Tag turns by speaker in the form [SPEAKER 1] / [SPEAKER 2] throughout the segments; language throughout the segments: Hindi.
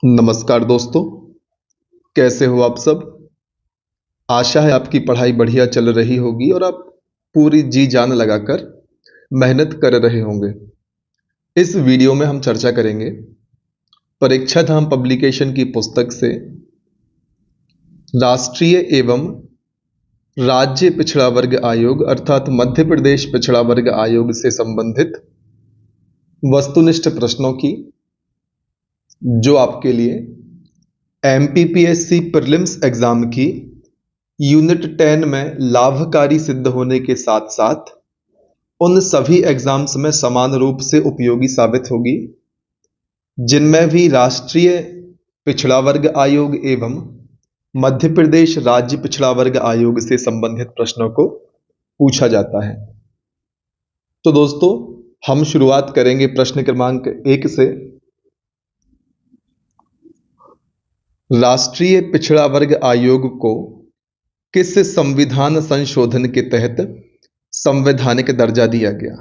[SPEAKER 1] नमस्कार दोस्तों, कैसे हो आप सब। आशा है आपकी पढ़ाई बढ़िया चल रही होगी और आप पूरी जी जान लगाकर मेहनत कर रहे होंगे। इस वीडियो में हम चर्चा करेंगे परीक्षा धाम पब्लिकेशन की पुस्तक से राष्ट्रीय एवं राज्य पिछड़ा वर्ग आयोग अर्थात मध्य प्रदेश पिछड़ा वर्ग आयोग से संबंधित वस्तुनिष्ठ प्रश्नों की, जो आपके लिए एमपीपीएससी प्रीलिम्स एग्जाम की यूनिट 10 में लाभकारी सिद्ध होने के साथ साथ उन सभी एग्जाम्स में समान रूप से उपयोगी साबित होगी जिनमें भी राष्ट्रीय पिछड़ा वर्ग आयोग एवं मध्य प्रदेश राज्य पिछड़ा वर्ग आयोग से संबंधित प्रश्नों को पूछा जाता है। तो दोस्तों, हम शुरुआत करेंगे प्रश्न क्रमांक 1 से। राष्ट्रीय पिछड़ा वर्ग आयोग को किस संविधान संशोधन के तहत संवैधानिक दर्जा दिया गया।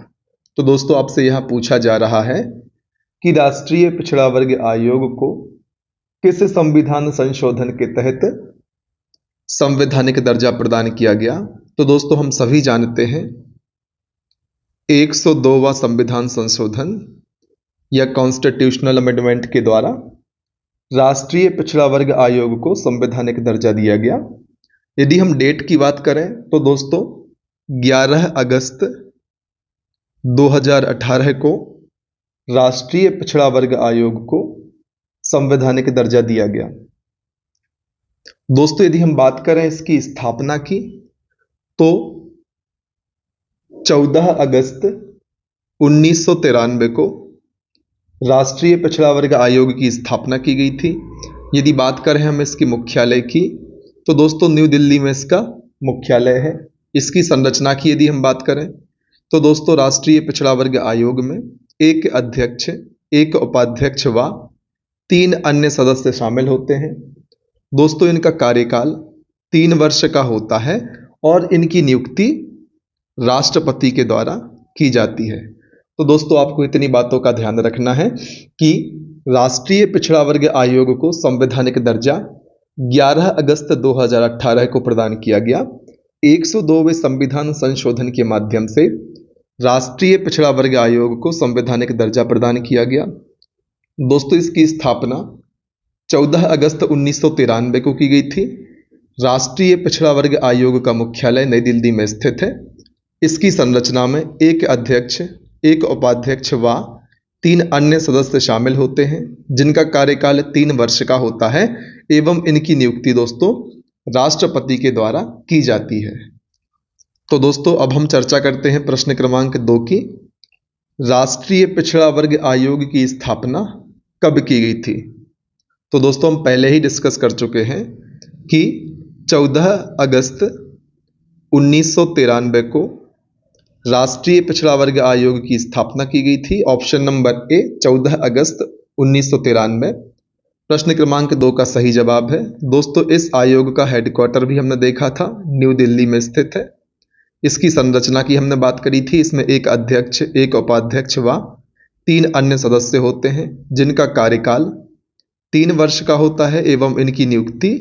[SPEAKER 1] तो दोस्तों, आपसे यहां पूछा जा रहा है कि राष्ट्रीय पिछड़ा वर्ग आयोग को किस संविधान संशोधन के तहत संवैधानिक दर्जा प्रदान किया गया। तो दोस्तों, हम सभी जानते हैं 102वां संविधान संशोधन या कॉन्स्टिट्यूशनल अमेंडमेंट के द्वारा राष्ट्रीय पिछड़ा वर्ग आयोग को संवैधानिक दर्जा दिया गया। यदि हम डेट की बात करें तो दोस्तों 11 अगस्त 2018 को राष्ट्रीय पिछड़ा वर्ग आयोग को संवैधानिक दर्जा दिया गया। दोस्तों, यदि हम बात करें इसकी स्थापना की तो 14 अगस्त 1993 को राष्ट्रीय पिछड़ा वर्ग आयोग की स्थापना की गई थी। यदि बात करें हम इसकी मुख्यालय की तो दोस्तों न्यू दिल्ली में इसका मुख्यालय है। इसकी संरचना की यदि हम बात करें तो दोस्तों राष्ट्रीय पिछड़ा वर्ग आयोग में एक अध्यक्ष, एक उपाध्यक्ष व 3 अन्य सदस्य शामिल होते हैं। दोस्तों, इनका कार्यकाल 3 वर्ष का होता है और इनकी नियुक्ति राष्ट्रपति के द्वारा की जाती है। तो दोस्तों, आपको इतनी बातों का ध्यान रखना है कि राष्ट्रीय पिछड़ा वर्ग आयोग को संवैधानिक दर्जा 11 अगस्त 2018 को प्रदान किया गया। 102वें संविधान संशोधन के माध्यम से राष्ट्रीय पिछड़ा वर्ग आयोग को संवैधानिक दर्जा प्रदान किया गया। दोस्तों, इसकी स्थापना 14 अगस्त 1993 को की गई थी। राष्ट्रीय पिछड़ा वर्ग आयोग का मुख्यालय नई दिल्ली में स्थित है। इसकी संरचना में एक अध्यक्ष, एक उपाध्यक्ष व 3 अन्य सदस्य शामिल होते हैं जिनका कार्यकाल 3 वर्ष का होता है एवं इनकी नियुक्ति दोस्तों राष्ट्रपति के द्वारा की जाती है। तो दोस्तों, अब हम चर्चा करते हैं प्रश्न क्रमांक 2 की। राष्ट्रीय पिछड़ा वर्ग आयोग की स्थापना कब की गई थी। तो दोस्तों, हम पहले ही डिस्कस कर चुके हैं कि 14 अगस्त 1993 को राष्ट्रीय पिछड़ा वर्ग आयोग की स्थापना की गई थी। ऑप्शन नंबर ए 14 अगस्त 1993 प्रश्न क्रमांक 2 का सही जवाब है। दोस्तों, इस आयोग का हेडक्वार्टर भी हमने देखा था, न्यू दिल्ली में स्थित है। इसकी संरचना की हमने बात करी थी। इसमें एक अध्यक्ष, एक उपाध्यक्ष व 3 अन्य सदस्य होते हैं जिनका कार्यकाल 3 वर्ष का होता है एवं इनकी नियुक्ति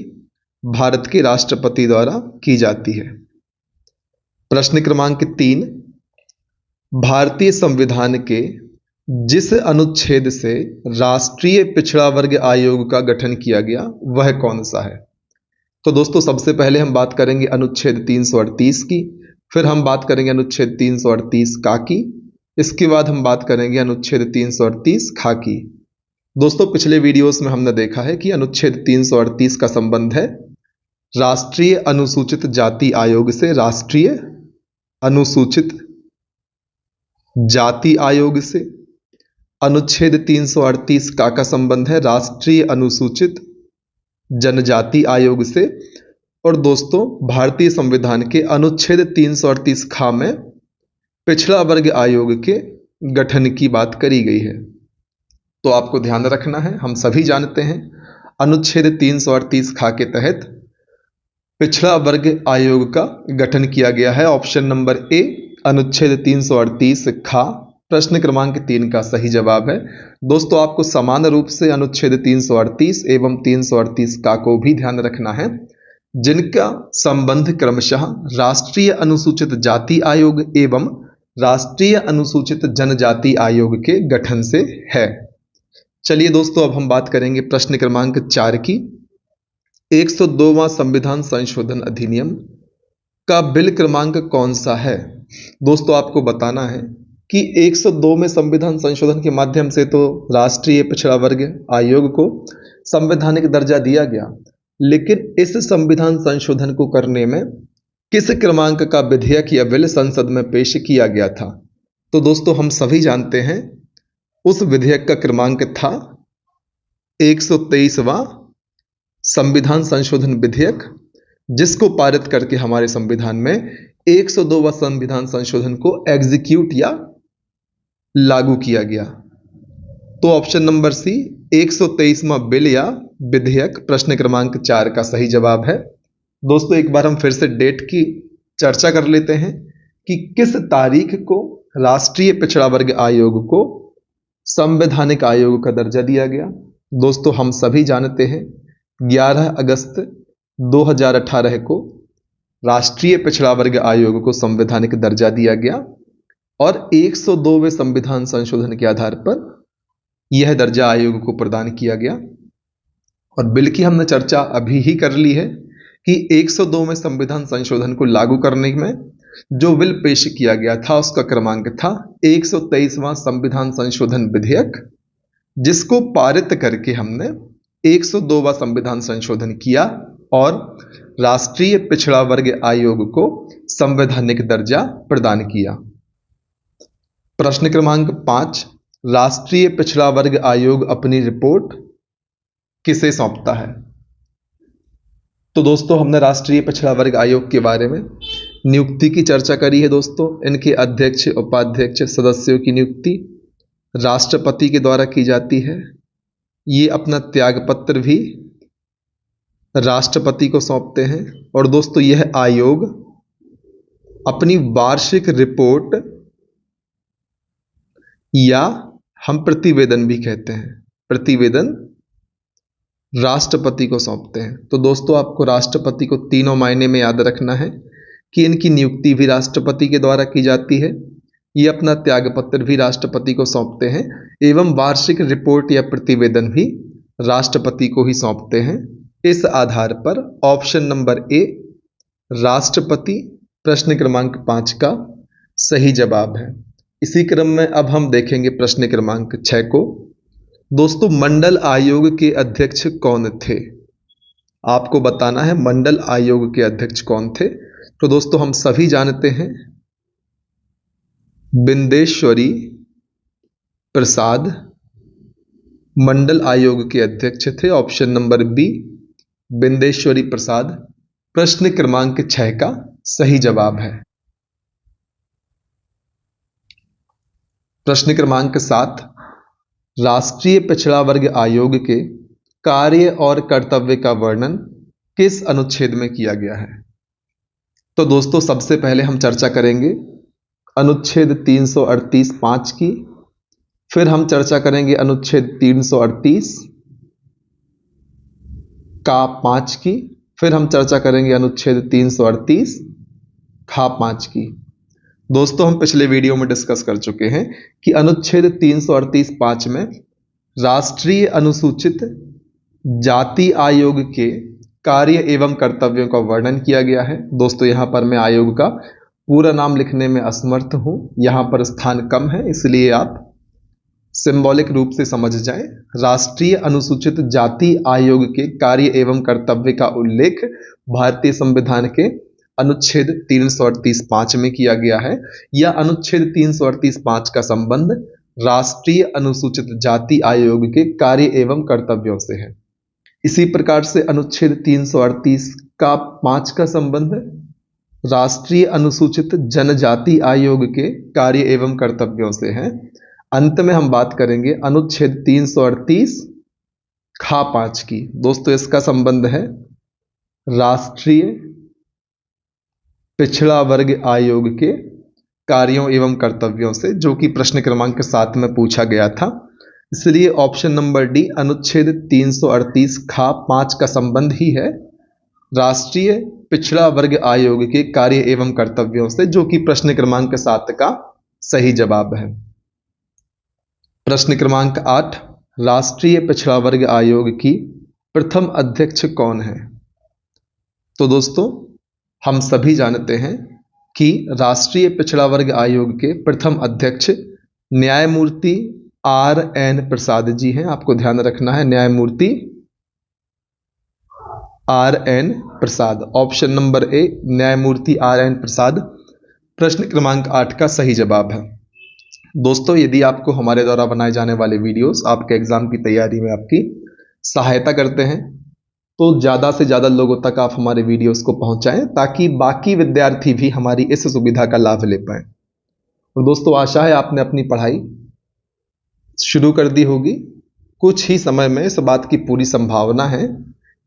[SPEAKER 1] भारत के राष्ट्रपति द्वारा की जाती है। प्रश्न क्रमांक 3, भारतीय संविधान के जिस अनुच्छेद से राष्ट्रीय पिछड़ा वर्ग आयोग का गठन किया गया वह कौन सा है। तो दोस्तों, सबसे पहले हम बात करेंगे अनुच्छेद 338 की, फिर हम बात करेंगे अनुच्छेद 338 का की, इसके बाद हम बात करेंगे अनुच्छेद 338 खा की। दोस्तों, पिछले वीडियोस में हमने देखा है कि अनुच्छेद 338 का संबंध है राष्ट्रीय अनुसूचित जाति आयोग से, राष्ट्रीय अनुसूचित जाति आयोग से। अनुच्छेद 338 का संबंध है राष्ट्रीय अनुसूचित जनजाति आयोग से। और दोस्तों, भारतीय संविधान के अनुच्छेद 338 खा में पिछड़ा वर्ग आयोग के गठन की बात करी गई है। तो आपको ध्यान रखना है, हम सभी जानते हैं अनुच्छेद 338 खा के तहत पिछड़ा वर्ग आयोग का गठन किया गया है। ऑप्शन नंबर ए अनुच्छेद 338 खा प्रश्न क्रमांक 3 का सही जवाब है। दोस्तों आपको समान रूप से अनुच्छेद 338 एवं 338 का को भी ध्यान रखना है, जिनका संबंध क्रमशः राष्ट्रीय अनुसूचित जाति आयोग एवं राष्ट्रीय अनुसूचित जनजाति आयोग के गठन से है। चलिए दोस्तों अब हम बात करेंगे प्रश्न क्रमांक 4 की। 102वां संविधान संशोधन अधिनियम का बिल क्रमांक कौन सा है? दोस्तों आपको बताना है कि 102 में संविधान संशोधन के माध्यम से तो राष्ट्रीय पिछड़ा वर्ग आयोग को संवैधानिक दर्जा दिया गया, लेकिन इस संविधान संशोधन को करने में किस क्रमांक का विधेयक या बिल संसद में पेश किया गया था? तो दोस्तों हम सभी जानते हैं उस विधेयक का क्रमांक था 123वां संविधान संशोधन विधेयक, जिसको पारित करके हमारे संविधान में 102वां संविधान संशोधन को एग्जीक्यूट या लागू किया गया। तो ऑप्शन नंबर सी 123वां बिल या विधेयक प्रश्न क्रमांक 4 का सही जवाब है। दोस्तों एक बार हम फिर से डेट की चर्चा कर लेते हैं कि किस तारीख को राष्ट्रीय पिछड़ा वर्ग आयोग को संवैधानिक आयोग का दर्जा दिया गया। दोस्तों हम सभी जानते हैं 11 अगस्त 2018 को राष्ट्रीय पिछड़ा वर्ग आयोग को संवैधानिक दर्जा दिया गया और 102वें संविधान संशोधन के आधार पर यह दर्जा आयोग को प्रदान किया गया। और बिल की हमने चर्चा अभी ही कर ली है कि 102वें संविधान संशोधन को लागू करने में जो बिल पेश किया गया था उसका क्रमांक था 123वां संविधान संशोधन विधेयक, जिसको पारित करके हमने 102वां संविधान संशोधन किया और राष्ट्रीय पिछड़ा वर्ग आयोग को संवैधानिक दर्जा प्रदान किया। प्रश्न क्रमांक 5, राष्ट्रीय पिछड़ा वर्ग आयोग अपनी रिपोर्ट किसे सौंपता है? तो दोस्तों हमने राष्ट्रीय पिछड़ा वर्ग आयोग के बारे में नियुक्ति की चर्चा करी है। दोस्तों इनके अध्यक्ष उपाध्यक्ष सदस्यों की नियुक्ति राष्ट्रपति के द्वारा की जाती है। ये अपना त्यागपत्र भी राष्ट्रपति को सौंपते हैं और दोस्तों यह आयोग अपनी वार्षिक रिपोर्ट या हम प्रतिवेदन भी कहते हैं, प्रतिवेदन राष्ट्रपति को सौंपते हैं। तो दोस्तों आपको राष्ट्रपति को तीनों मायने में याद रखना है कि इनकी नियुक्ति भी राष्ट्रपति के द्वारा की जाती है, ये अपना त्यागपत्र भी राष्ट्रपति को सौंपते हैं एवं वार्षिक रिपोर्ट या प्रतिवेदन भी राष्ट्रपति को ही सौंपते हैं। इस आधार पर ऑप्शन नंबर ए राष्ट्रपति प्रश्न क्रमांक 5 का सही जवाब है। इसी क्रम में अब हम देखेंगे प्रश्न क्रमांक 6 को। दोस्तों मंडल आयोग के अध्यक्ष कौन थे? आपको बताना है मंडल आयोग के अध्यक्ष कौन थे। तो दोस्तों हम सभी जानते हैं बिंदेश्वरी प्रसाद मंडल आयोग के अध्यक्ष थे। ऑप्शन नंबर बी बिंदेश्वरी प्रसाद प्रश्न क्रमांक 6 का सही जवाब है। प्रश्न क्रमांक 7, राष्ट्रीय पिछड़ा वर्ग आयोग के कार्य और कर्तव्य का वर्णन किस अनुच्छेद में किया गया है? तो दोस्तों सबसे पहले हम चर्चा करेंगे अनुच्छेद 338(5) की, फिर हम चर्चा करेंगे अनुच्छेद 338 का 5 की, फिर हम चर्चा करेंगे अनुच्छेद 338 खा 5 की। दोस्तों हम पिछले वीडियो में डिस्कस कर चुके हैं कि अनुच्छेद 338(5) में राष्ट्रीय अनुसूचित जाति आयोग के कार्य एवं कर्तव्यों का वर्णन किया गया है। दोस्तों यहां पर मैं आयोग का पूरा नाम लिखने में असमर्थ हूं, यहां पर स्थान कम है, इसलिए आप सिंबॉलिक रूप से समझ जाएं। राष्ट्रीय अनुसूचित जाति आयोग के कार्य एवं कर्तव्य का उल्लेख भारतीय संविधान के अनुच्छेद 338(5) में किया गया है या अनुच्छेद 338(5) का संबंध राष्ट्रीय अनुसूचित जाति आयोग के कार्य एवं कर्तव्यों से है। इसी प्रकार से अनुच्छेद 338 का 5 का संबंध राष्ट्रीय अनुसूचित जनजाति आयोग के कार्य एवं कर्तव्यों से है। अंत में हम बात करेंगे अनुच्छेद 338 खा 5 की। दोस्तों इसका संबंध है राष्ट्रीय पिछड़ा वर्ग आयोग के कार्यों एवं कर्तव्यों से, जो कि प्रश्न क्रमांक 7 में पूछा गया था। इसलिए ऑप्शन नंबर डी अनुच्छेद 338 खा 5 का संबंध ही है राष्ट्रीय पिछड़ा वर्ग आयोग के कार्य एवं कर्तव्यों से, जो कि प्रश्न क्रमांक 7 का सही जवाब है। प्रश्न क्रमांक 8, राष्ट्रीय पिछड़ा वर्ग आयोग की प्रथम अध्यक्ष कौन है? तो दोस्तों हम सभी जानते हैं कि राष्ट्रीय पिछड़ा वर्ग आयोग के प्रथम अध्यक्ष न्यायमूर्ति R.N. प्रसाद जी हैं। आपको ध्यान रखना है, न्यायमूर्ति R.N. Prasad. Option number A न्यायमूर्ति R.N. प्रसाद प्रश्न क्रमांक 8 का सही जवाब है। दोस्तों यदि आपको हमारे द्वारा बनाए जाने वाले वीडियोस आपके एग्जाम की तैयारी में आपकी सहायता करते हैं तो ज़्यादा से ज़्यादा लोगों तक आप हमारे वीडियोस को पहुंचाएं, ताकि बाकी विद्यार्थी भी हमारी इस सुविधा का लाभ ले पाएं। और दोस्तों आशा है आपने अपनी पढ़ाई शुरू कर दी होगी। कुछ ही समय में इस बात की पूरी संभावना है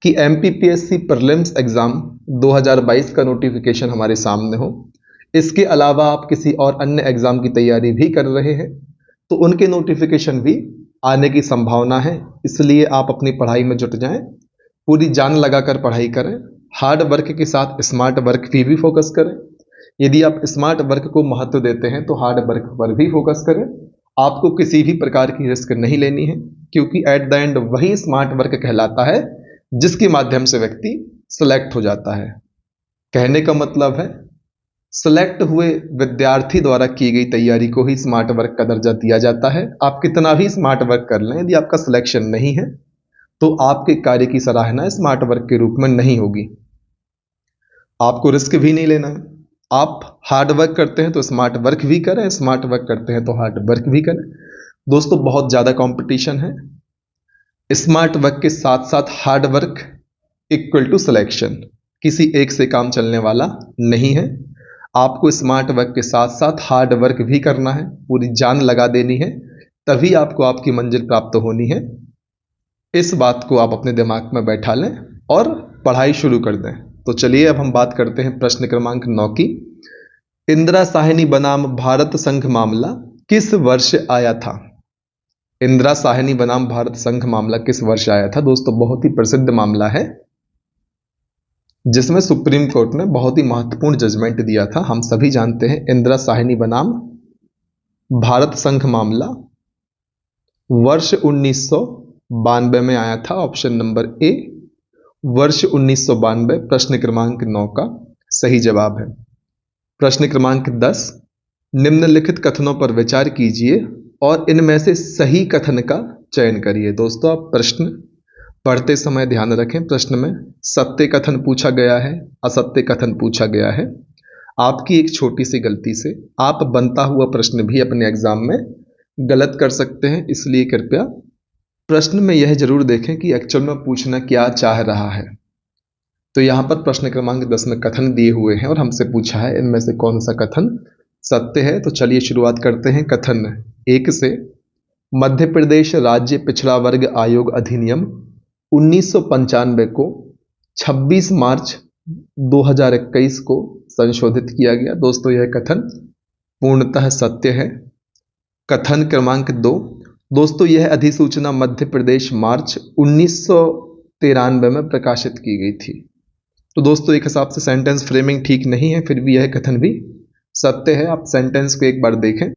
[SPEAKER 1] कि MPPSC प्रीलिम्स एग्जाम 2022 का नोटिफिकेशन हमारे सामने हो। इसके अलावा आप किसी और अन्य एग्जाम की तैयारी भी कर रहे हैं तो उनके नोटिफिकेशन भी आने की संभावना है। इसलिए आप अपनी पढ़ाई में जुट जाएं, पूरी जान लगाकर पढ़ाई करें, हार्ड वर्क के साथ स्मार्ट वर्क पे भी फोकस करें। यदि आप स्मार्ट वर्क को महत्व देते हैं तो हार्ड वर्क पर भी फोकस करें। आपको किसी भी प्रकार की रिस्क नहीं लेनी है, क्योंकि एट द एंड वही स्मार्ट वर्क कहलाता है जिसके माध्यम से व्यक्ति सिलेक्ट हो जाता है। कहने का मतलब है सिलेक्ट हुए विद्यार्थी द्वारा की गई तैयारी को ही स्मार्ट वर्क का दर्जा दिया जाता है। आप कितना भी स्मार्ट वर्क कर लें, यदि आपका सिलेक्शन नहीं है तो आपके कार्य की सराहना स्मार्ट वर्क के रूप में नहीं होगी। आपको रिस्क भी नहीं लेना है। आप हार्ड वर्क करते हैं तो स्मार्ट वर्क भी करें, स्मार्ट वर्क करते हैं तो हार्ड वर्क भी करें। दोस्तों बहुत ज़्यादा कंपटीशन है। स्मार्ट वर्क के साथ साथ hard work equal to selection, किसी एक से काम चलने वाला नहीं है। आपको स्मार्ट वर्क के साथ साथ हार्ड वर्क भी करना है, पूरी जान लगा देनी है, तभी आपको आपकी मंजिल प्राप्त होनी है। इस बात को आप अपने दिमाग में बैठा लें और पढ़ाई शुरू कर दें। तो चलिए अब हम बात करते हैं प्रश्न क्रमांक 9 की। इंदिरा साहनी बनाम भारत संघ मामला किस वर्ष आया था? इंदिरा साहनी बनाम भारत संघ मामला किस वर्ष आया था? दोस्तों बहुत ही प्रसिद्ध मामला है जिसमें सुप्रीम कोर्ट ने बहुत ही महत्वपूर्ण जजमेंट दिया था। हम सभी जानते हैं इंदिरा साहनी बनाम भारत संघ मामला वर्ष 1992 में आया था। ऑप्शन नंबर ए वर्ष 1992 प्रश्न क्रमांक 9 का सही जवाब है। प्रश्न क्रमांक 10, निम्नलिखित कथनों पर विचार कीजिए और इनमें से सही कथन का चयन करिए। दोस्तों आप प्रश्न पढ़ते समय ध्यान रखें, प्रश्न में सत्य कथन पूछा गया है, असत्य कथन पूछा गया है। आपकी एक छोटी सी गलती से आप बनता हुआ प्रश्न भी अपने एग्जाम में गलत कर सकते हैं। इसलिए कृपया प्रश्न में यह जरूर देखें कि एक्चुअल में पूछना क्या चाह रहा है। तो यहाँ पर प्रश्न क्रमांक 10 में कथन दिए हुए हैं और हमसे पूछा है इनमें से कौन सा कथन सत्य है। तो चलिए शुरुआत करते हैं कथन 1 से। मध्य प्रदेश राज्य पिछड़ा वर्ग आयोग अधिनियम 1995 को 26 मार्च 2021 को संशोधित किया गया। दोस्तों यह कथन पूर्णतः सत्य है। कथन क्रमांक 2, दोस्तों यह अधिसूचना मध्य प्रदेश मार्च 1993 में प्रकाशित की गई थी। तो दोस्तों एक हिसाब से सेंटेंस फ्रेमिंग ठीक नहीं है, फिर भी यह कथन भी सत्य है। आप सेंटेंस को एक बार देखें।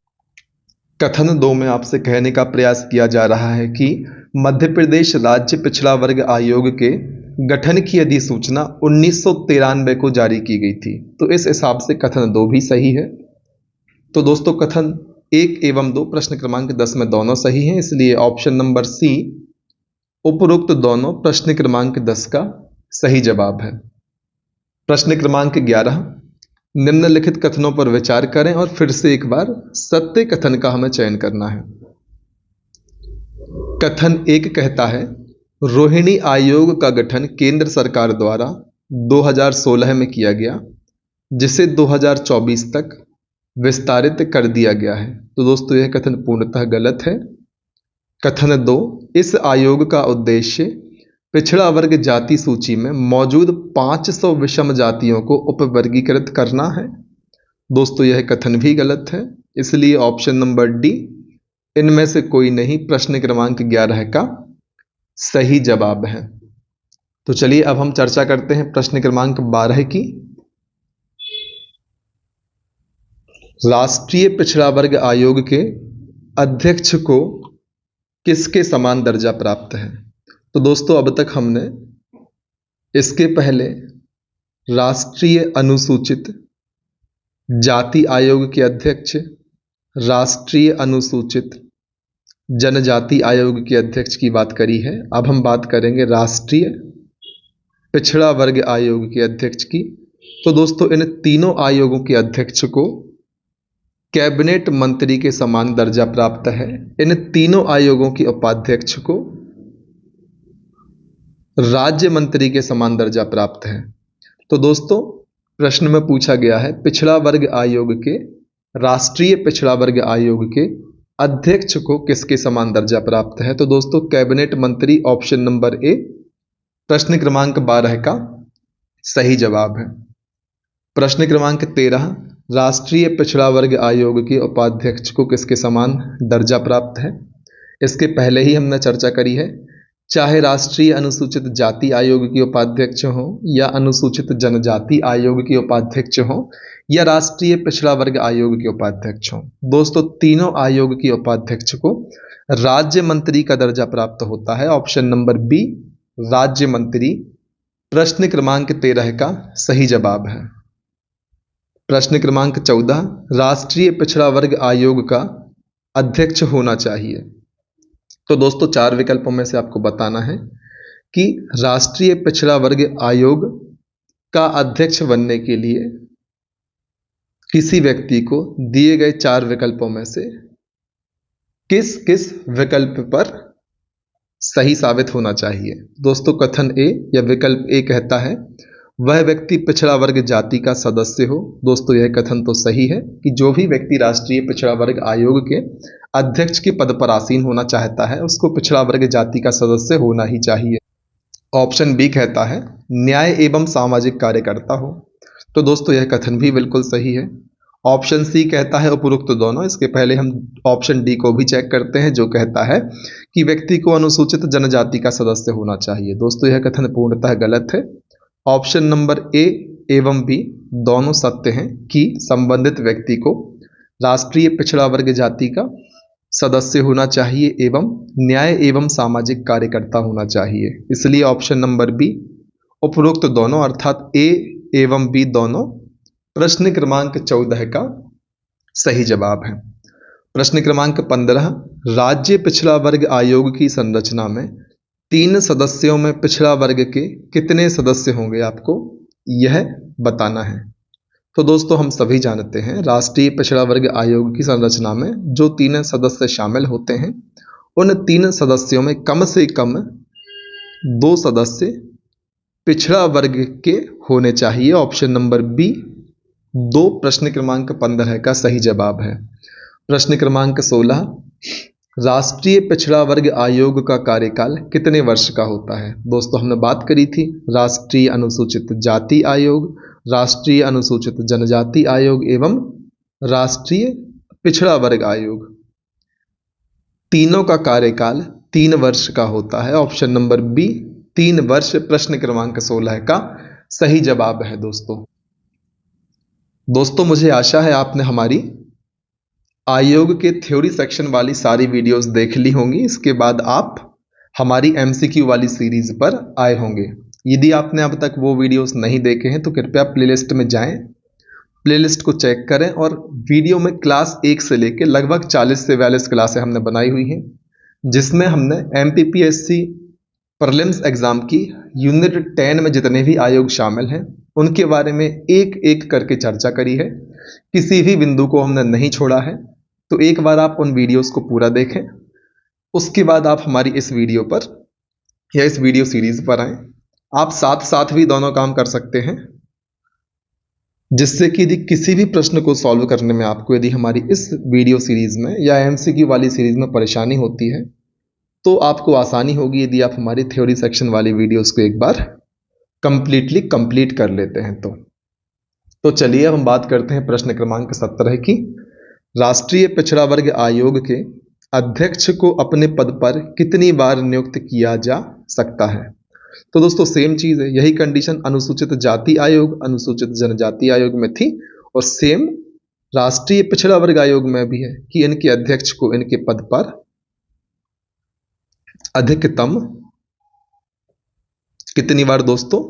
[SPEAKER 1] कथन 2 में आपसे कहने का प्रयास किया जा रहा है कि मध्य प्रदेश राज्य पिछड़ा वर्ग आयोग के गठन की अधिसूचना 1993 को जारी की गई थी। तो इस हिसाब से कथन 2 भी सही है। तो दोस्तों कथन 1 एवं 2 प्रश्न क्रमांक 10 में दोनों सही हैं, इसलिए ऑप्शन नंबर सी उपरोक्त दोनों प्रश्न क्रमांक 10 का सही जवाब है। प्रश्न क्रमांक 11, निम्नलिखित कथनों पर विचार करें और फिर से एक बार सत्य कथन का हमें चयन करना है। कथन 1 कहता है रोहिणी आयोग का गठन केंद्र सरकार द्वारा 2016 में किया गया, जिसे 2024 तक विस्तारित कर दिया गया है। तो दोस्तों यह कथन पूर्णतः गलत है। कथन 2, इस आयोग का उद्देश्य पिछड़ा वर्ग जाति सूची में मौजूद 500 विषम जातियों को उपवर्गीकृत करना है। दोस्तों यह कथन भी गलत है, इसलिए ऑप्शन नंबर डी इनमें से कोई नहीं प्रश्न क्रमांक 11 का सही जवाब है। तो चलिए अब हम चर्चा करते हैं प्रश्न क्रमांक 12 की। राष्ट्रीय पिछड़ा वर्ग आयोग के अध्यक्ष को किसके समान दर्जा प्राप्त है? तो दोस्तों अब तक हमने इसके पहले राष्ट्रीय अनुसूचित जाति आयोग के अध्यक्ष, राष्ट्रीय अनुसूचित जनजाति आयोग के अध्यक्ष की बात करी है। अब हम बात करेंगे राष्ट्रीय पिछड़ा वर्ग आयोग के अध्यक्ष की। तो दोस्तों इन तीनों आयोगों के अध्यक्ष को कैबिनेट मंत्री के समान दर्जा प्राप्त है। इन तीनों आयोगों के उपाध्यक्ष को राज्य मंत्री के समान दर्जा प्राप्त है। तो दोस्तों प्रश्न में पूछा गया है पिछड़ा वर्ग आयोग के, राष्ट्रीय पिछड़ा वर्ग आयोग के अध्यक्ष को किसके समान दर्जा प्राप्त है? तो दोस्तों कैबिनेट मंत्री, ऑप्शन नंबर ए प्रश्न क्रमांक 12 का सही जवाब है। प्रश्न क्रमांक 13 राष्ट्रीय पिछड़ा वर्ग आयोग के उपाध्यक्ष को किसके समान दर्जा प्राप्त है? इसके पहले ही हमने चर्चा करी है, चाहे राष्ट्रीय अनुसूचित जाति आयोग के उपाध्यक्ष हो या अनुसूचित जनजाति आयोग के उपाध्यक्ष हो या राष्ट्रीय पिछड़ा वर्ग आयोग के उपाध्यक्ष हो, दोस्तों तीनों आयोग के उपाध्यक्ष को राज्य मंत्री का दर्जा प्राप्त होता है। ऑप्शन नंबर बी राज्य मंत्री प्रश्न क्रमांक 13 का सही जवाब है। प्रश्न क्रमांक 14 राष्ट्रीय पिछड़ा वर्ग आयोग का अध्यक्ष होना चाहिए। तो दोस्तों 4 विकल्पों में से आपको बताना है कि राष्ट्रीय पिछड़ा वर्ग आयोग का अध्यक्ष बनने के लिए किसी व्यक्ति को दिए गए 4 विकल्पों में से किस किस विकल्प पर सही साबित होना चाहिए। दोस्तों कथन ए या विकल्प ए कहता है वह व्यक्ति पिछड़ा वर्ग जाति का सदस्य हो। दोस्तों यह कथन तो सही है कि जो भी व्यक्ति राष्ट्रीय पिछड़ा वर्ग आयोग के अध्यक्ष के पद पर आसीन होना चाहता है उसको पिछड़ा वर्ग जाति का सदस्य होना ही चाहिए। ऑप्शन बी कहता है न्याय एवं सामाजिक कार्यकर्ता हो। तो दोस्तों यह कथन भी बिल्कुल सही है। ऑप्शन सी कहता है उपरोक्त दोनों। इसके पहले हम ऑप्शन डी को भी चेक करते हैं जो कहता है कि व्यक्ति को अनुसूचित जनजाति का सदस्य होना चाहिए। दोस्तों यह कथन पूर्णतः गलत है। ऑप्शन नंबर ए एवं बी दोनों सत्य हैं कि संबंधित व्यक्ति को राष्ट्रीय पिछड़ा वर्ग जाति का सदस्य होना चाहिए एवं न्याय एवं सामाजिक कार्यकर्ता होना चाहिए। इसलिए ऑप्शन नंबर बी उपरोक्त दोनों अर्थात ए एवं बी दोनों प्रश्न क्रमांक 14 का सही जवाब है। प्रश्न क्रमांक 15 राज्य पिछड़ा वर्ग आयोग की संरचना में 3 सदस्यों में पिछड़ा वर्ग के कितने सदस्य होंगे आपको यह बताना है। तो दोस्तों हम सभी जानते हैं राष्ट्रीय पिछड़ा वर्ग आयोग की संरचना में जो 3 सदस्य शामिल होते हैं उन 3 सदस्यों में कम से कम 2 सदस्य पिछड़ा वर्ग के होने चाहिए। ऑप्शन नंबर बी 2 प्रश्न क्रमांक 15 का सही जवाब है। प्रश्न क्रमांक 16 राष्ट्रीय पिछड़ा वर्ग आयोग का कार्यकाल कितने वर्ष का होता है? दोस्तों हमने बात करी थी राष्ट्रीय अनुसूचित जाति आयोग, राष्ट्रीय अनुसूचित जनजाति आयोग एवं राष्ट्रीय पिछड़ा वर्ग आयोग, तीनों का कार्यकाल 3 वर्ष का होता है। ऑप्शन नंबर बी 3 वर्ष प्रश्न क्रमांक 16 का सही जवाब है। दोस्तों मुझे आशा है आपने हमारी आयोग के थ्योरी सेक्शन वाली सारी वीडियोस देख ली होंगी। इसके बाद आप हमारी एमसीक्यू वाली सीरीज पर आए होंगे। यदि आपने अब तक वो वीडियोस नहीं देखे हैं तो कृपया प्लेलिस्ट में जाएं, प्लेलिस्ट को चेक करें और वीडियो में क्लास 1 से लेकर लगभग 40 से 42 क्लासें हमने बनाई हुई हैं जिसमें हमने एमपीपीएससी प्रीलिम्स एग्जाम की यूनिट 10 में जितने भी आयोग शामिल हैं उनके बारे में एक एक करके चर्चा करी है। किसी भी बिंदु को हमने नहीं छोड़ा है। तो एक बार आप उन वीडियोस को पूरा देखें, उसके बाद आप हमारी इस वीडियो पर या इस वीडियो सीरीज पर आएं। आप साथ साथ भी दोनों काम कर सकते हैं जिससे कि यदि किसी भी प्रश्न को सॉल्व करने में आपको यदि हमारी इस वीडियो सीरीज में या एमसीक्यू वाली सीरीज में परेशानी होती है तो आपको आसानी होगी यदि आप हमारी थ्योरी सेक्शन वाली वीडियोस को एक बार कंप्लीट कर लेते हैं तो तो चलिए अब हम बात करते हैं प्रश्न क्रमांक 17 की। राष्ट्रीय पिछड़ा वर्ग आयोग के अध्यक्ष को अपने पद पर कितनी बार नियुक्त किया जा सकता है? तो दोस्तों सेम चीज है, यही कंडीशन अनुसूचित जाति आयोग, अनुसूचित जनजाति आयोग में थी और सेम राष्ट्रीय पिछड़ा वर्ग आयोग में भी है कि इनके अध्यक्ष को इनके पद पर अधिकतम कितनी बार दोस्तों?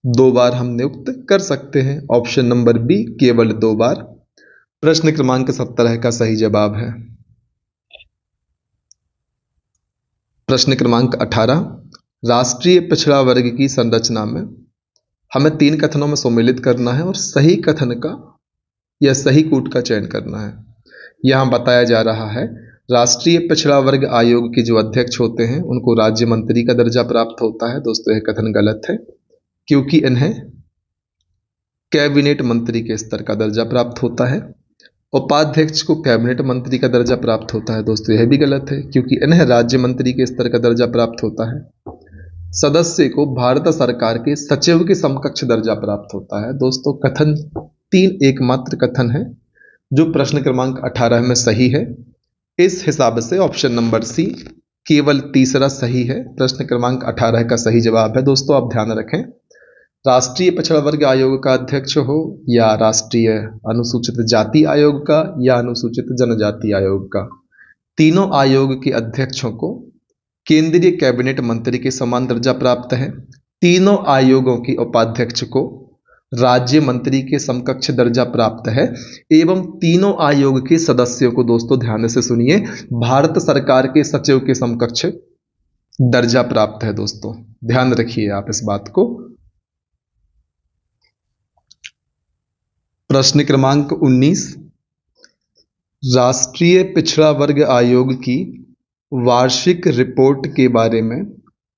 [SPEAKER 1] 2 बार हम नियुक्त कर सकते हैं। ऑप्शन नंबर बी केवल 2 बार प्रश्न क्रमांक 17 का सही जवाब है। प्रश्न क्रमांक 18, राष्ट्रीय पिछड़ा वर्ग की संरचना में हमें 3 कथनों में सम्मिलित करना है और सही कथन का या सही कूट का चयन करना है। यहां बताया जा रहा है राष्ट्रीय पिछड़ा वर्ग आयोग के जो अध्यक्ष होते हैं उनको राज्य मंत्री का दर्जा प्राप्त होता है। दोस्तों यह कथन गलत है क्योंकि इन्हें कैबिनेट मंत्री के स्तर का दर्जा प्राप्त होता है। उपाध्यक्ष को कैबिनेट मंत्री का दर्जा प्राप्त होता है। दोस्तों यह भी गलत है क्योंकि इन्हें राज्य मंत्री के स्तर का दर्जा प्राप्त होता है। सदस्य को भारत सरकार के सचिव के समकक्ष दर्जा प्राप्त होता है। दोस्तों कथन 3 एकमात्र कथन है जो प्रश्न क्रमांक 18 में सही है। इस हिसाब से ऑप्शन नंबर सी केवल तीसरा सही है। प्रश्न क्रमांक 18 का सही जवाब है। दोस्तों आप ध्यान रखें, राष्ट्रीय पिछड़ा वर्ग आयोग का अध्यक्ष हो या राष्ट्रीय अनुसूचित जाति आयोग का या अनुसूचित जनजाति आयोग का, तीनों आयोग के अध्यक्षों को केंद्रीय कैबिनेट मंत्री के समान दर्जा प्राप्त है। तीनों आयोगों के उपाध्यक्ष को राज्य मंत्री के समकक्ष दर्जा प्राप्त है एवं तीनों आयोग के सदस्यों को, दोस्तों ध्यान से सुनिए, भारत सरकार के सचिव के समकक्ष दर्जा प्राप्त है। दोस्तों ध्यान रखिए आप इस बात को। प्रश्न क्रमांक 19, राष्ट्रीय पिछड़ा वर्ग आयोग की वार्षिक रिपोर्ट के बारे में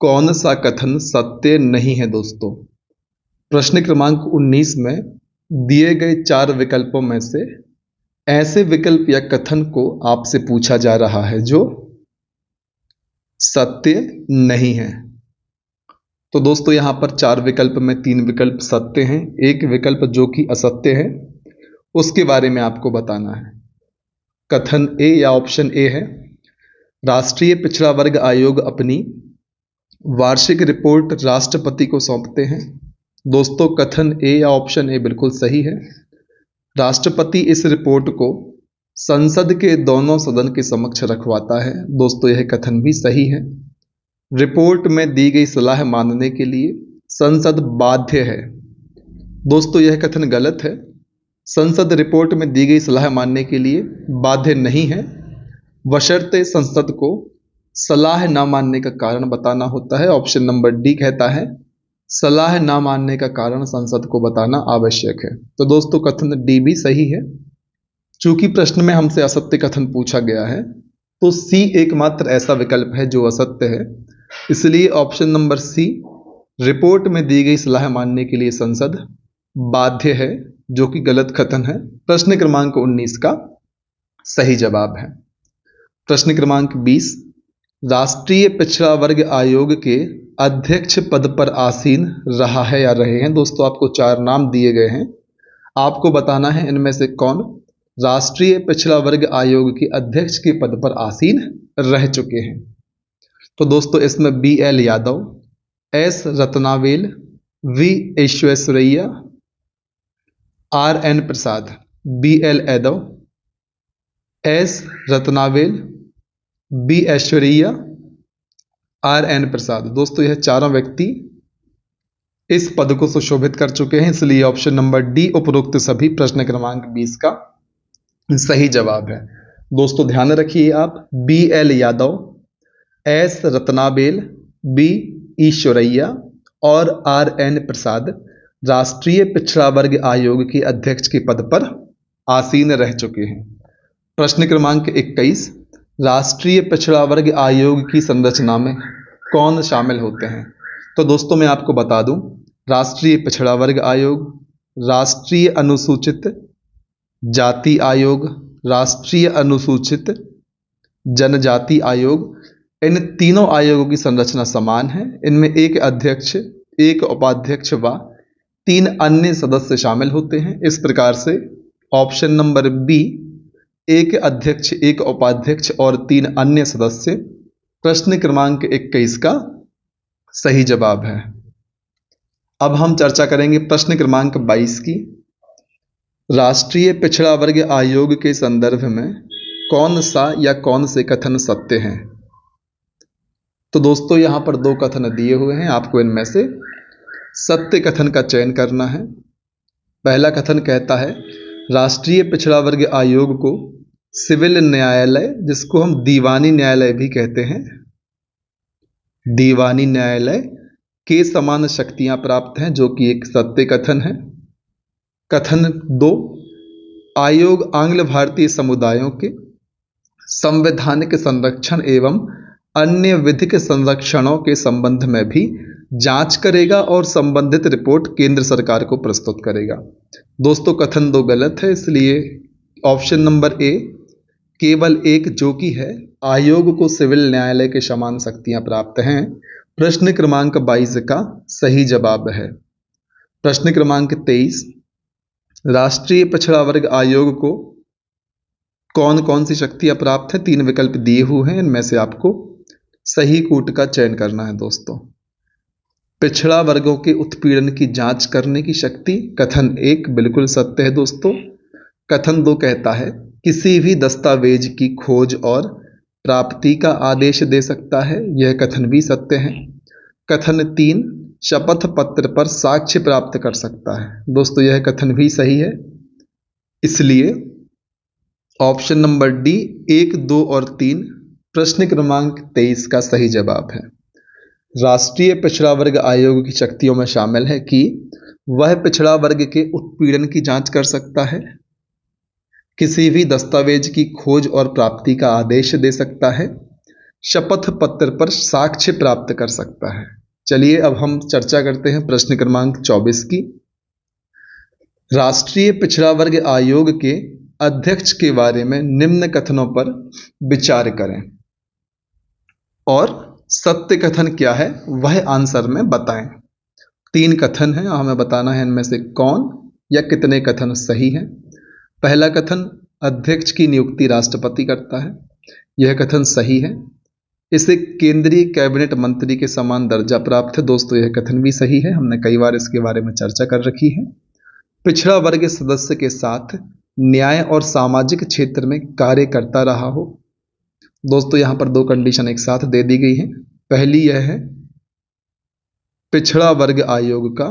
[SPEAKER 1] कौन सा कथन सत्य नहीं है? दोस्तों प्रश्न क्रमांक 19 में दिए गए 4 विकल्पों में से ऐसे विकल्प या कथन को आपसे पूछा जा रहा है जो सत्य नहीं है। तो दोस्तों यहां पर 4 विकल्प में 3 विकल्प सत्य हैं, एक विकल्प जो कि असत्य है, उसके बारे में आपको बताना है। कथन ए या ऑप्शन ए है, राष्ट्रीय पिछड़ा वर्ग आयोग अपनी वार्षिक रिपोर्ट राष्ट्रपति को सौंपते हैं। दोस्तों कथन ए या ऑप्शन ए बिल्कुल सही है। राष्ट्रपति इस रिपोर्ट को संसद के दोनों सदन के समक्ष रखवाता है। दोस्तों यह कथन भी सही है। रिपोर्ट में दी गई सलाह मानने के लिए संसद बाध्य है। दोस्तों यह कथन गलत है। संसद रिपोर्ट में दी गई सलाह मानने के लिए बाध्य नहीं है, बशर्ते संसद को सलाह ना मानने का कारण बताना होता है। ऑप्शन नंबर डी कहता है सलाह ना मानने का कारण संसद को बताना आवश्यक है। तो दोस्तों कथन डी भी सही है। चूंकि प्रश्न में हमसे असत्य कथन पूछा गया है तो सी एकमात्र ऐसा विकल्प है जो असत्य है, इसलिए ऑप्शन नंबर सी रिपोर्ट में दी गई सलाह मानने के लिए संसद बाध्य है, जो कि गलत कथन है। प्रश्न क्रमांक 19 का सही जवाब है। प्रश्न क्रमांक 20, राष्ट्रीय पिछड़ा वर्ग आयोग के अध्यक्ष पद पर आसीन रहा है या रहे हैं। दोस्तों आपको 4 नाम दिए गए हैं, आपको बताना है इनमें से कौन राष्ट्रीय पिछड़ा वर्ग आयोग के अध्यक्ष के पद पर आसीन रह चुके हैं। तो दोस्तों इसमें B L Yadav, S Ratnavel, V Aishwarya, R N Prasad. B L Yadav, S Ratnavel, B Aishwarya, R N Prasad. दोस्तों यह चारों व्यक्ति इस पद को सुशोभित कर चुके हैं, इसलिए ऑप्शन नंबर डी उपरोक्त सभी प्रश्न क्रमांक 20 का सही जवाब है। दोस्तों ध्यान रखिए आप, B L Yadav, S Ratnavel, B Eshwaraiah और आर एन प्रसाद राष्ट्रीय पिछड़ा वर्ग आयोग के अध्यक्ष के पद पर आसीन रह चुके हैं। प्रश्न क्रमांक 21, राष्ट्रीय पिछड़ा वर्ग आयोग की संरचना में कौन शामिल होते हैं? तो दोस्तों मैं आपको बता दूं, राष्ट्रीय पिछड़ा वर्ग आयोग, राष्ट्रीय अनुसूचित जाति आयोग, राष्ट्रीय अनुसूचित जनजाति आयोग, इन तीनों आयोगों की संरचना समान है। इनमें एक अध्यक्ष, एक उपाध्यक्ष व 3 अन्य सदस्य शामिल होते हैं। इस प्रकार से ऑप्शन नंबर बी, एक अध्यक्ष, एक उपाध्यक्ष और 3 अन्य सदस्य प्रश्न क्रमांक 21 का सही जवाब है। अब हम चर्चा करेंगे प्रश्न क्रमांक 22 की। राष्ट्रीय पिछड़ा वर्ग आयोग के संदर्भ में कौन सा या कौन से कथन सत्य हैं? तो दोस्तों यहां पर 2 कथन दिए हुए हैं, आपको इनमें से सत्य कथन का चयन करना है। पहला कथन कहता है राष्ट्रीय पिछड़ा वर्ग आयोग को सिविल न्यायालय, जिसको हम दीवानी न्यायालय भी कहते हैं, दीवानी न्यायालय के समान शक्तियां प्राप्त हैं, जो कि एक सत्य कथन है। कथन 2, आयोग आंग्ल भारतीय समुदायों के संवैधानिक संरक्षण एवं अन्य विधिक संरक्षणों के संबंध में भी जांच करेगा और संबंधित रिपोर्ट केंद्र सरकार को प्रस्तुत करेगा। दोस्तों कथन 2 गलत है, इसलिए ऑप्शन नंबर ए केवल एक, जो कि है आयोग को सिविल न्यायालय के समान शक्तियां प्राप्त हैं, प्रश्न क्रमांक 22 का सही जवाब है। प्रश्न क्रमांक 23, राष्ट्रीय पिछड़ा वर्ग आयोग को कौन कौन सी शक्तियां प्राप्त है? 3 विकल्प दिए हुए हैं, इनमें से आपको सही कूट का चयन करना है। दोस्तों पिछड़ा वर्गों के उत्पीड़न की जांच करने की शक्ति, कथन 1 बिल्कुल सत्य है दोस्तों। कथन 2 कहता है किसी भी दस्तावेज की खोज और प्राप्ति का आदेश दे सकता है, यह कथन भी सत्य है। कथन 3 शपथ पत्र पर साक्ष्य प्राप्त कर सकता है, दोस्तों यह कथन भी सही है। इसलिए ऑप्शन नंबर डी 1, 2 और 3 प्रश्न क्रमांक 23 का सही जवाब है। राष्ट्रीय पिछड़ा वर्ग आयोग की शक्तियों में शामिल है कि वह पिछड़ा वर्ग के उत्पीड़न की जांच कर सकता है, किसी भी दस्तावेज की खोज और प्राप्ति का आदेश दे सकता है, शपथ पत्र पर साक्ष्य प्राप्त कर सकता है। चलिए अब हम चर्चा करते हैं प्रश्न क्रमांक 24 की। राष्ट्रीय पिछड़ा वर्ग आयोग के अध्यक्ष के बारे में निम्न कथनों पर विचार करें और सत्य कथन क्या है वह आंसर में बताएं। 3 कथन हैं, हमें बताना है इनमें से कौन या कितने कथन सही हैं। पहला कथन अध्यक्ष की नियुक्ति राष्ट्रपति करता है, यह कथन सही है। इसे केंद्रीय कैबिनेट मंत्री के समान दर्जा प्राप्त है, दोस्तों यह कथन भी सही है, हमने कई बार इसके बारे में चर्चा कर रखी है। पिछड़ा वर्ग सदस्य के साथ न्याय और सामाजिक क्षेत्र में कार्य करता रहा हो, दोस्तों यहां पर 2 कंडीशन एक साथ दे दी गई हैं। पहली यह है पिछड़ा वर्ग आयोग का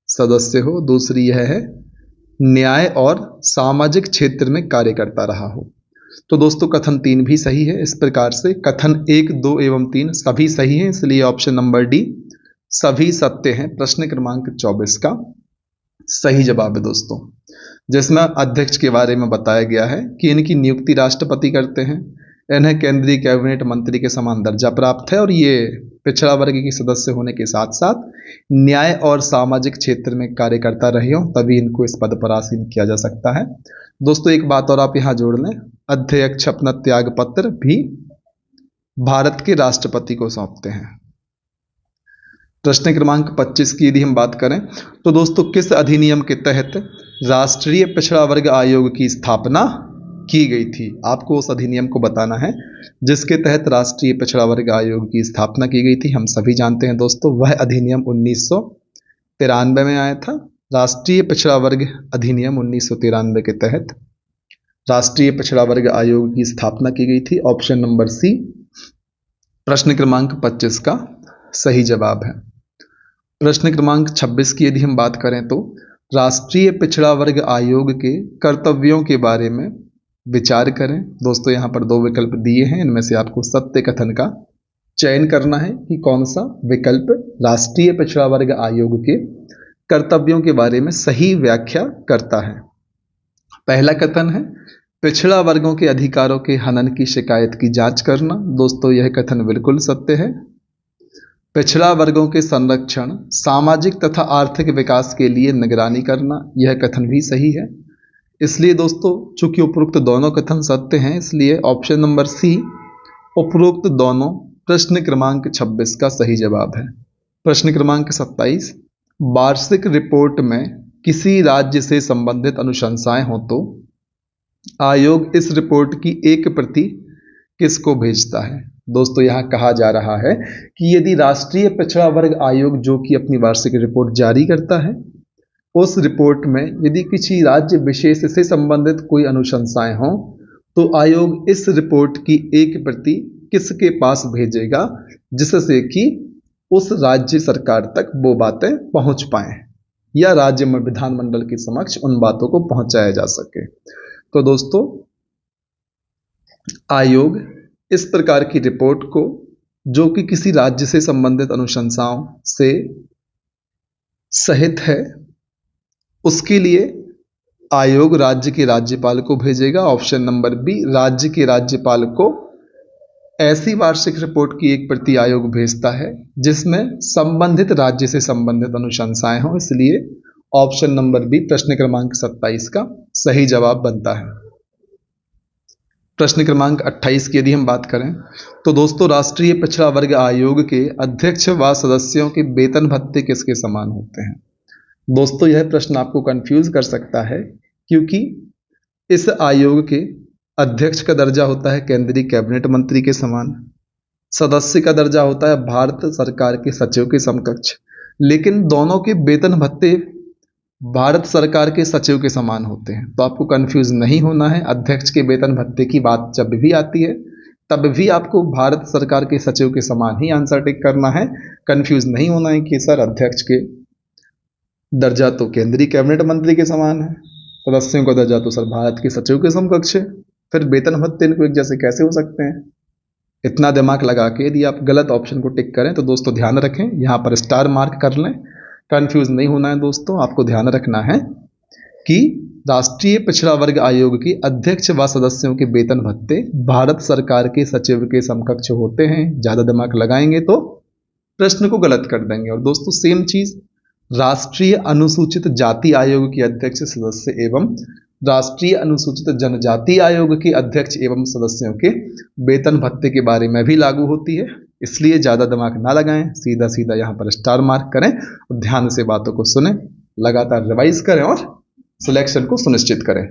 [SPEAKER 1] सदस्य हो, दूसरी यह है न्याय और सामाजिक क्षेत्र में कार्य करता रहा हो। तो दोस्तों कथन 3 भी सही है। इस प्रकार से कथन 1, 2 एवं 3 सभी सही हैं, इसलिए ऑप्शन नंबर डी सभी सत्य हैं, प्रश्न क्रमांक 24 का सही जवाब है दोस्तों। जिसमें अध्यक्ष के बारे में बताया गया है कि इनकी नियुक्ति राष्ट्रपति करते हैं, इन्हें केंद्रीय कैबिनेट मंत्री के समान दर्जा प्राप्त है और ये पिछड़ा वर्ग के सदस्य होने के साथ साथ न्याय और सामाजिक क्षेत्र में कार्य करता रहे हो, तभी इनको इस पद पर आसीन किया जा सकता है। दोस्तों एक बात और आप यहां जोड़ लें, अध्यक्ष अपना त्याग पत्र भी भारत के राष्ट्रपति को सौंपते हैं। प्रश्न क्रमांक 25 की यदि हम बात करें तो दोस्तों किस अधिनियम के तहत राष्ट्रीय पिछड़ा वर्ग आयोग की स्थापना की गई थी? आपको उस अधिनियम को बताना है जिसके तहत राष्ट्रीय पिछड़ा वर्ग आयोग की स्थापना की गई थी। हम सभी जानते हैं दोस्तों वह अधिनियम 1993 में आया था। राष्ट्रीय पिछड़ा वर्ग अधिनियम 1993 के तहत राष्ट्रीय पिछड़ा वर्ग आयोग की स्थापना की गई थी। ऑप्शन नंबर सी प्रश्न क्रमांक 25 का सही जवाब है। प्रश्न क्रमांक 26 की यदि हम बात करें तो राष्ट्रीय पिछड़ा वर्ग आयोग के कर्तव्यों के बारे में विचार करें। दोस्तों यहां पर 2 विकल्प दिए हैं, इनमें से आपको सत्य कथन का चयन करना है कि कौन सा विकल्प राष्ट्रीय पिछड़ा वर्ग आयोग के कर्तव्यों के बारे में सही व्याख्या करता है। पहला कथन है पिछड़ा वर्गों के अधिकारों के हनन की शिकायत की जांच करना, दोस्तों यह कथन बिल्कुल सत्य है। पिछड़ा वर्गों के संरक्षण, सामाजिक तथा आर्थिक विकास के लिए निगरानी करना, यह कथन भी सही है। इसलिए दोस्तों चूंकि उपरोक्त दोनों कथन सत्य हैं, इसलिए ऑप्शन नंबर सी उपरोक्त दोनों प्रश्न क्रमांक 26 का सही जवाब है। प्रश्न क्रमांक 27 वार्षिक रिपोर्ट में किसी राज्य से संबंधित अनुशंसाएं हो तो आयोग इस रिपोर्ट की एक प्रति किसको भेजता है। दोस्तों यहाँ कहा जा रहा है कि यदि राष्ट्रीय पिछड़ा वर्ग आयोग जो कि अपनी वार्षिक रिपोर्ट जारी करता है, उस रिपोर्ट में यदि किसी राज्य विशेष से संबंधित कोई अनुशंसाएं हों तो आयोग इस रिपोर्ट की एक प्रति किसके पास भेजेगा, जिससे कि उस राज्य सरकार तक वो बातें पहुंच पाएं या राज्य में विधानमंडल के समक्ष उन बातों को पहुंचाया जा सके। तो दोस्तों आयोग इस प्रकार की रिपोर्ट को, जो कि किसी राज्य से संबंधित अनुशंसाओं से सहित है, उसके लिए आयोग राज्य के राज्यपाल को भेजेगा। ऑप्शन नंबर बी, राज्य के राज्यपाल को ऐसी वार्षिक रिपोर्ट की एक प्रति आयोग भेजता है जिसमें संबंधित राज्य से संबंधित अनुशंसाएं हों। इसलिए ऑप्शन नंबर बी प्रश्न क्रमांक 27 का सही जवाब बनता है। प्रश्न क्रमांक 28 की यदि हम बात करें तो दोस्तों राष्ट्रीय पिछड़ा वर्ग आयोग के अध्यक्ष व सदस्यों के वेतन भत्ते किसके समान होते हैं। दोस्तों यह प्रश्न आपको कंफ्यूज कर सकता है क्योंकि इस आयोग के अध्यक्ष का दर्जा होता है केंद्रीय कैबिनेट मंत्री के समान, सदस्य का दर्जा होता है भारत सरकार के सचिव के समकक्ष, लेकिन दोनों के वेतन भत्ते भारत सरकार के सचिव के समान होते हैं। तो आपको कंफ्यूज नहीं होना है। अध्यक्ष के वेतन भत्ते की बात जब भी आती है तब भी आपको भारत सरकार के सचिव के समान ही आंसर टिक करना है। कंफ्यूज नहीं होना है कि सर अध्यक्ष के दर्जा तो केंद्रीय कैबिनेट मंत्री के समान है, सदस्यों का दर्जा तो सर भारत के सचिव के समकक्ष है, फिर वेतन भत्ते इनको एक जैसे कैसे हो सकते हैं। इतना दिमाग लगा के यदि आप गलत ऑप्शन को टिक करें तो दोस्तों ध्यान रखें, यहाँ पर स्टार मार्क कर लें। कंफ्यूज नहीं होना है दोस्तों, आपको ध्यान रखना है कि राष्ट्रीय पिछड़ा वर्ग आयोग के अध्यक्ष व सदस्यों के वेतन भत्ते भारत सरकार के सचिव के समकक्ष होते हैं। ज़्यादा दिमाग लगाएंगे तो प्रश्न को गलत कर देंगे। और दोस्तों सेम चीज़ राष्ट्रीय अनुसूचित जाति आयोग के अध्यक्ष सदस्य एवं राष्ट्रीय अनुसूचित जनजाति आयोग के अध्यक्ष एवं सदस्यों के वेतन भत्ते के बारे में भी लागू होती है। इसलिए ज़्यादा दिमाग ना लगाएं, सीधा सीधा यहाँ पर स्टार मार्क करें और ध्यान से बातों को सुनें, लगातार रिवाइज करें और सिलेक्शन को सुनिश्चित करें।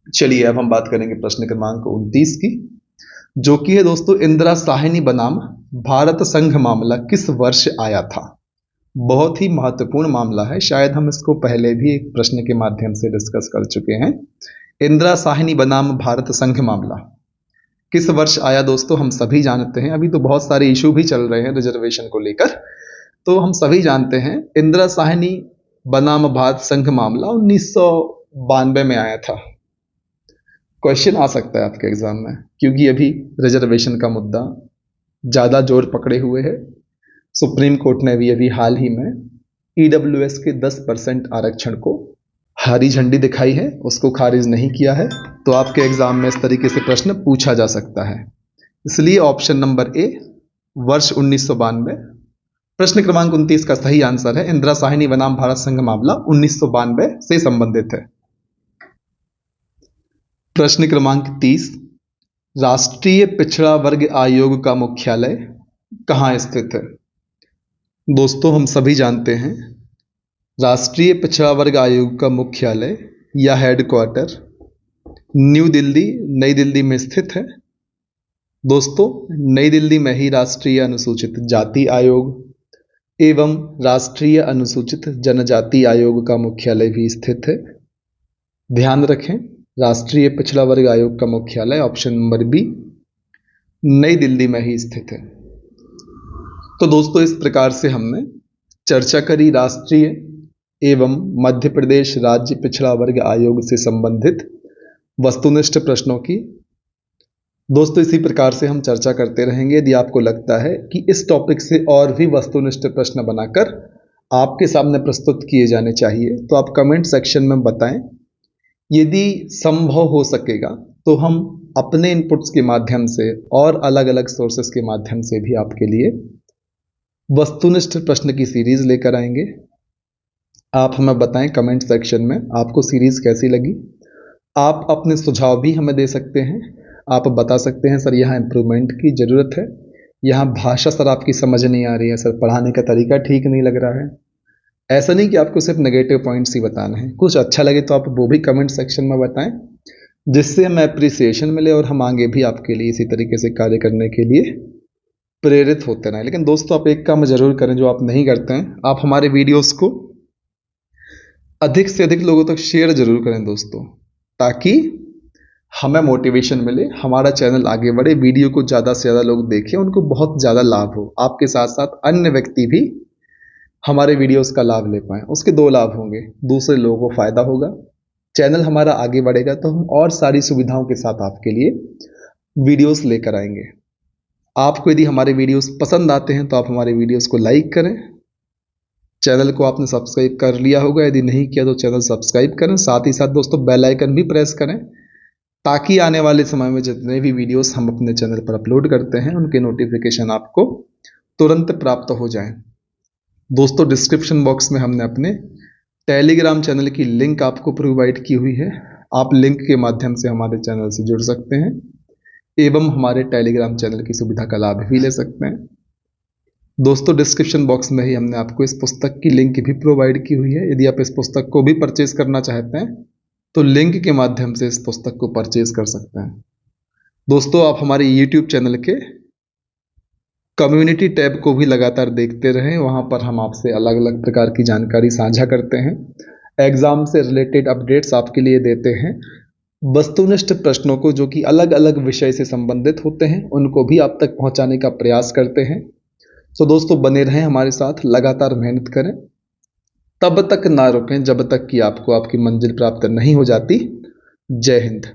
[SPEAKER 1] चलिए अब हम बात करेंगे प्रश्न क्रमांक 29 की, जो कि है दोस्तों इंदिरा साहनी बनाम भारत संघ मामला किस वर्ष आया था। बहुत ही महत्वपूर्ण मामला है, शायद हम इसको पहले भी एक प्रश्न के माध्यम से डिस्कस कर चुके हैं। इंदिरा साहनी बनाम भारत संघ मामला किस वर्ष आया दोस्तों, हम सभी जानते हैं। अभी तो बहुत सारे इशू भी चल रहे हैं रिजर्वेशन को लेकर, तो हम सभी जानते हैं इंदिरा साहनी बनाम भारत संघ मामला 1992 में आया था। क्वेश्चन आ सकता है आपके एग्जाम में, क्योंकि अभी रिजर्वेशन का मुद्दा ज़्यादा जोर पकड़े हुए है। सुप्रीम कोर्ट ने भी अभी हाल ही में EWS के 10% आरक्षण को हरी झंडी दिखाई है, उसको खारिज नहीं किया है। तो आपके एग्जाम में इस तरीके से प्रश्न पूछा जा सकता है। इसलिए ऑप्शन नंबर ए वर्ष 1992। प्रश्न क्रमांक 29 का सही आंसर है इंदिरा साहनी बनाम भारत संघ मामला 1992 से संबंधित है। प्रश्न क्रमांक 30, राष्ट्रीय पिछड़ा वर्ग आयोग का मुख्यालय कहाँ स्थित है। दोस्तों हम सभी जानते हैं राष्ट्रीय पिछड़ा वर्ग आयोग का मुख्यालय या हेडक्वार्टर न्यू दिल्ली, नई दिल्ली में स्थित है। दोस्तों नई दिल्ली में ही राष्ट्रीय अनुसूचित जाति आयोग एवं राष्ट्रीय अनुसूचित जनजाति आयोग का मुख्यालय भी स्थित है। ध्यान रखें, राष्ट्रीय पिछड़ा वर्ग आयोग का मुख्यालय ऑप्शन नंबर बी नई दिल्ली में ही स्थित है। तो दोस्तों इस प्रकार से हमने चर्चा करी राष्ट्रीय एवं मध्य प्रदेश राज्य पिछड़ा वर्ग आयोग से संबंधित वस्तुनिष्ठ प्रश्नों की। दोस्तों इसी प्रकार से हम चर्चा करते रहेंगे। यदि आपको लगता है कि इस टॉपिक से और भी वस्तुनिष्ठ प्रश्न बनाकर आपके सामने प्रस्तुत किए जाने चाहिए तो आप कमेंट सेक्शन में बताएं। यदि संभव हो सकेगा तो हम अपने इनपुट्स के माध्यम से और अलग अलग सोर्सेस के माध्यम से भी आपके लिए वस्तुनिष्ठ प्रश्न की सीरीज लेकर आएंगे। आप हमें बताएं कमेंट सेक्शन में आपको सीरीज कैसी लगी। आप अपने सुझाव भी हमें दे सकते हैं। आप बता सकते हैं सर यहाँ इम्प्रूवमेंट की ज़रूरत है, यहाँ भाषा सर आपकी समझ नहीं आ रही है, सर पढ़ाने का तरीका ठीक नहीं लग रहा है। ऐसा नहीं कि आपको सिर्फ नेगेटिव पॉइंट्स ही बताने हैं, कुछ अच्छा लगे तो आप वो भी कमेंट सेक्शन में बताएं, जिससे हमें अप्रिसिएशन मिले और हम आगे भी आपके लिए इसी तरीके से कार्य करने के लिए प्रेरित होते रहें। लेकिन दोस्तों आप एक काम ज़रूर करें जो आप नहीं करते हैं, आप हमारे वीडियोस को अधिक से अधिक लोगों तक शेयर जरूर करें दोस्तों, ताकि हमें मोटिवेशन मिले, हमारा चैनल आगे बढ़े, वीडियो को ज़्यादा से ज़्यादा लोग देखें, उनको बहुत ज़्यादा लाभ हो, आपके साथ साथ अन्य व्यक्ति भी हमारे वीडियोस का लाभ ले पाएँ। उसके दो लाभ होंगे, दूसरे लोगों को फ़ायदा होगा, चैनल हमारा आगे बढ़ेगा, तो हम और सारी सुविधाओं के साथ आपके लिए वीडियोस लेकर आएंगे। आपको यदि हमारे वीडियोस पसंद आते हैं तो आप हमारे वीडियोस को लाइक करें, चैनल को आपने सब्सक्राइब कर लिया होगा, यदि नहीं किया तो चैनल सब्सक्राइब करें, साथ ही साथ दोस्तों बेल आइकन भी प्रेस करें, ताकि आने वाले समय में जितने भी वीडियोस हम अपने चैनल पर अपलोड करते हैं उनके नोटिफिकेशन आपको तुरंत प्राप्त हो जाएं। दोस्तों डिस्क्रिप्शन बॉक्स में हमने अपने टेलीग्राम चैनल की लिंक आपको प्रोवाइड की हुई है, आप लिंक के माध्यम से हमारे चैनल से जुड़ सकते हैं एवं हमारे टेलीग्राम चैनल की सुविधा का लाभ भी ले सकते हैं। दोस्तों डिस्क्रिप्शन बॉक्स में ही हमने आपको इस पुस्तक की लिंक भी प्रोवाइड की हुई है, यदि आप इस पुस्तक को भी परचेज करना चाहते हैं तो लिंक के माध्यम से इस पुस्तक को परचेज कर सकते हैं। दोस्तों आप हमारे YouTube चैनल के कम्युनिटी टैब को भी लगातार देखते रहें, वहां पर हम आपसे अलग अलग प्रकार की जानकारी साझा करते हैं, एग्जाम से रिलेटेड अपडेट्स आपके लिए देते हैं, वस्तुनिष्ठ प्रश्नों को जो कि अलग अलग विषय से संबंधित होते हैं उनको भी आप तक पहुंचाने का प्रयास करते हैं। तो दोस्तों बने रहें हमारे साथ, लगातार मेहनत करें, तब तक ना रुकें जब तक कि आपको आपकी मंजिल प्राप्त नहीं हो जाती। जय हिंद।